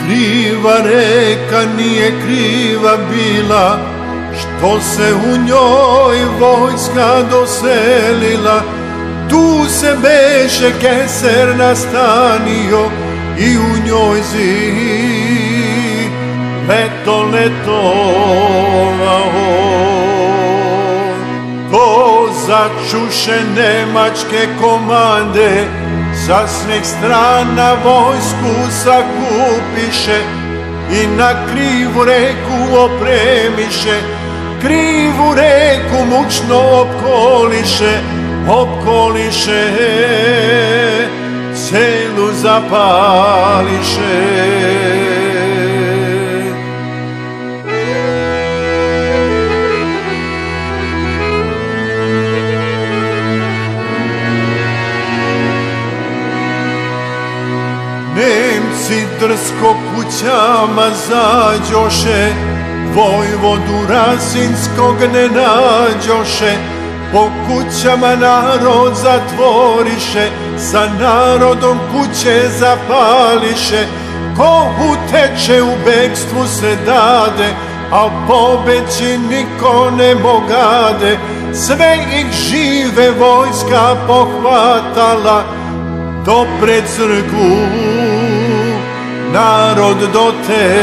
Kriva reka nije kriva bila, što se u njoj vojska doselila. Tu se beše keser nastanio i u njoj zid letovao. To začuše nemačke komande, sa svih strana vojsku sakupiše i na krivu reku opremiše. Krivu reku mučno opkoliše, celu zapališe. Nemci drsko kućama zađoše, vojvodu Rasinskog ne nađoše. Po kućama narod zatvoriše, sa narodom kuće zapališe. Ko uteče u bekstvu se dade, a pobeći niko ne mogade. Sve ih žive vojska pohvatala, do pred crkvu narod doterala.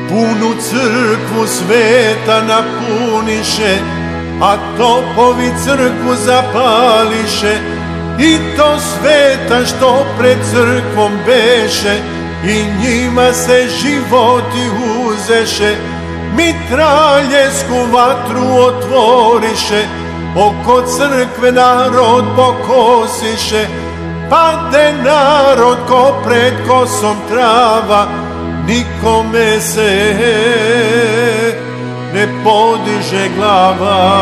Punu crkvu sveta napuniše, a topovi crkvu zapališe. I to sveta što pred crkvom beše, i njima se životi uzeše. Mitraljesku vatru otvoriše, oko crkve narod pokosiše. Pade narod ko pred kosom trava, nikome se ne podiže glava.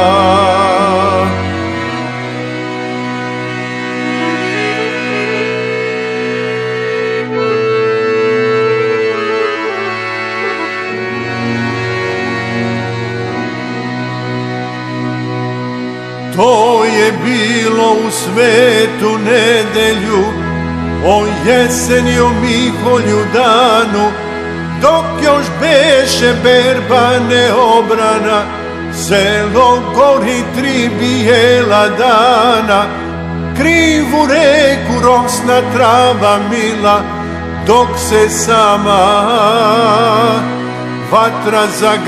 To je bilo u svetu nedelju, o jeseni, o Miholju danu, dok još beše berba neobrana, selo gori 3 bijela dana. Krivu reku rosna trava mila, dok se sama vatra zagasila.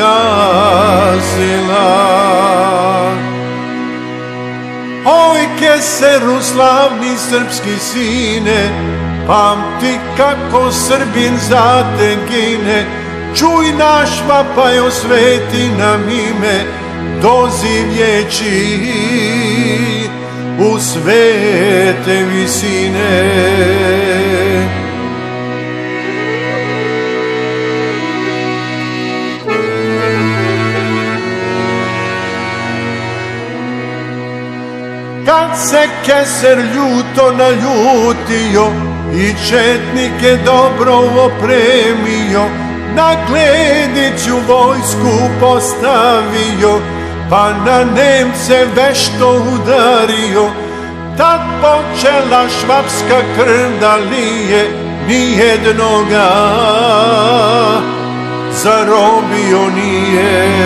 Oj, keseru slavni srpski sine, pamti kako Srbin za te gine. Čuj naš vapaj, osveti nam ime, dozivljeći u svete visine. Kad se keser ljuto naljutio i četnike dobro opremio, na Glediću vojsku postavio, pa na Nemce vešto udario. Tad počela švapska krv da lije, nijednoga zarobio nije.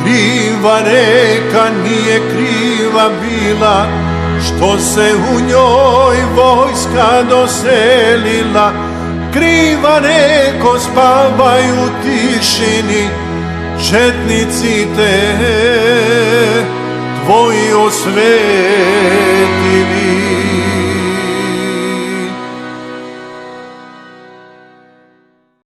Kriva reka nije kriva bila, što se u njoj vojska doselila. Kriva reko, spavaj u tišini, četnici te tvoji osvetili.